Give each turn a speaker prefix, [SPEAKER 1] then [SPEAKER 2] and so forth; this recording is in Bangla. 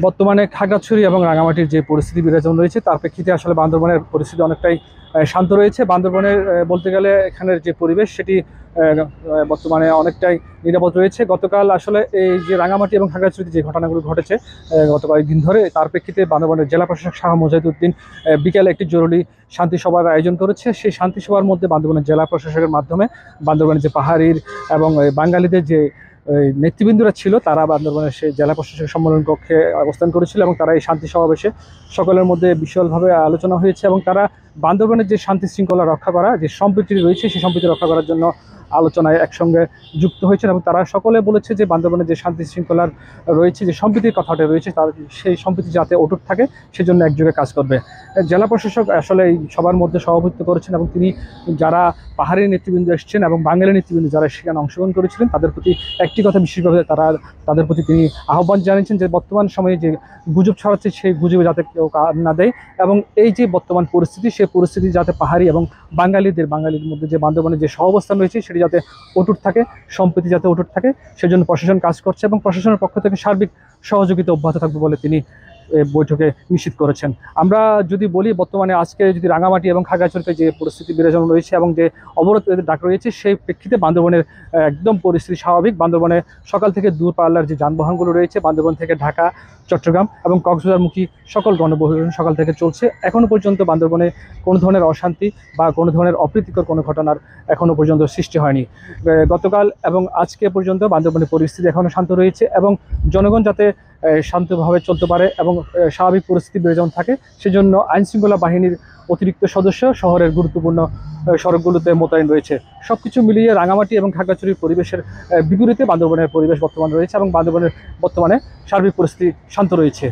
[SPEAKER 1] বর্তমানে খাগড়াছড়ি এবং রাঙামাটির যে পরিস্থিতি বিরাজমান রয়েছে তার প্রেক্ষিতে আসলে বান্দরবনের পরিস্থিতি অনেকটাই শান্ত রয়েছে। বান্দরবনের বলতে গেলে এখানের যে পরিবেশ সেটি বর্তমানে অনেকটাই নিরাপদ রয়েছে। গতকাল আসলে এই যে রাঙামাটি এবং খাগড়াছড়িতে যে ঘটনাগুলো ঘটেছে গত কয়েকদিন ধরে, তার প্রেক্ষিতে বান্দরবনের জেলা প্রশাসক শাহ মুজাহিদউদ্দিন বিকেলে একটি জরুরি শান্তি সভার আয়োজন করেছে। সেই শান্তি সভার মধ্যে বান্দরবনের জেলা প্রশাসকের মাধ্যমে বান্দরবনের যে পাহাড়ির এবং বাঙালিদের যে নেতৃবৃন্দরা ছিল তারা বান্দরবনের সেই জেলা প্রশাসক সম্মেলন কক্ষে অবস্থান করেছিল এবং তারা এই শান্তি সমাবেশে সকলের মধ্যে বিশালভাবে আলোচনা হয়েছে এবং তারা বান্দরবনের যে শান্তি শৃঙ্খলা রক্ষা করা, যে সম্প্রীতি রয়েছে সেই সম্প্রীতি রক্ষা করার জন্য আলোচনায় একসঙ্গে যুক্ত হয়েছেন এবং তারা সকলে বলেছে যে বান্দরবনের যে শান্তি শৃঙ্খলার রয়েছে, যে সম্প্রীতির কথাটা রয়েছে, তার সেই সম্প্রীতি যাতে অটুট থাকে সেজন্য একযোগে কাজ করবে। জেলা প্রশাসক আসলে এই সবার মধ্যে সভাপতিত্ব করেছেন এবং তিনি যারা পাহাড়ি নেতৃবৃন্দ এসেছেন এবং বাঙালি নেতৃবৃন্দ যারা সেখানে অংশগ্রহণ করেছিলেন তাদের প্রতি একটি কথা বিশেষভাবে তাদের প্রতি তিনি আহ্বান জানিয়েছেন যে বর্তমান সময়ে যে গুজব ছড়াচ্ছে সেই গুজবে যাতে কেউ কান না দেয় এবং এই যে বর্তমান পরিস্থিতি সেই পরিস্থিতি যাতে পাহাড়ি এবং বাঙালির মধ্যে যে বান্দরবনের যে সহাবস্থান রয়েছে সেটি যাতে অটুট থাকে, সম্প্রীতি যাতে অটুট থাকে সেজন্য প্রশাসন কাজ করছে এবং প্রশাসনের পক্ষ থেকে সার্বিক সহযোগিতা অব্যাহত থাকবে বলে তিনি বৈঠকে নিশ্চিত করেছেন। আমরা যদি বলি বর্তমানে আজকে যদি রাঙামাটি এবং খাগড়াছড়িতে যে পরিস্থিতি বিরাজমান রয়েছে এবং যে অবরোধ ডাক রয়েছে সেই প্রেক্ষিতে বান্দরবনের একদম পরিস্থিতি স্বাভাবিক। বান্দরবনে সকাল থেকে দূরপাল্লার যে যানবাহনগুলো রয়েছে বান্দরবন থেকে ঢাকা, চট্টগ্রাম এবং কক্সবাজারমুখী সকল গণপরিবহন সকাল থেকে চলছে। এখনও পর্যন্ত বান্দরবনে কোনো ধরনের অশান্তি বা কোনো ধরনের অপ্রীতিকর কোনো ঘটনার এখনও পর্যন্ত সৃষ্টি হয়নি। গতকাল এবং আজকে পর্যন্ত বান্দরবনের পরিস্থিতি এখনও শান্ত রয়েছে এবং জনগণ যাতে শান্তভাবে চলতে পারে এবং স্বাভাবিক পরিস্থিতি বিরাজমান থাকে সেজন্য আইনশৃঙ্খলা বাহিনীর অতিরিক্ত সদস্য শহরের গুরুত্বপূর্ণ সড়কগুলোতে মোতায়েন রয়েছে। সবকিছু মিলিয়ে রাঙামাটি এবং খাগড়াছড়ির পরিবেশের বিপরীতে বান্দরবনের পরিবেশ বর্তমানে রয়েছে এবং বান্দরবনের বর্তমানে সার্বিক পরিস্থিতি শান্ত রয়েছে।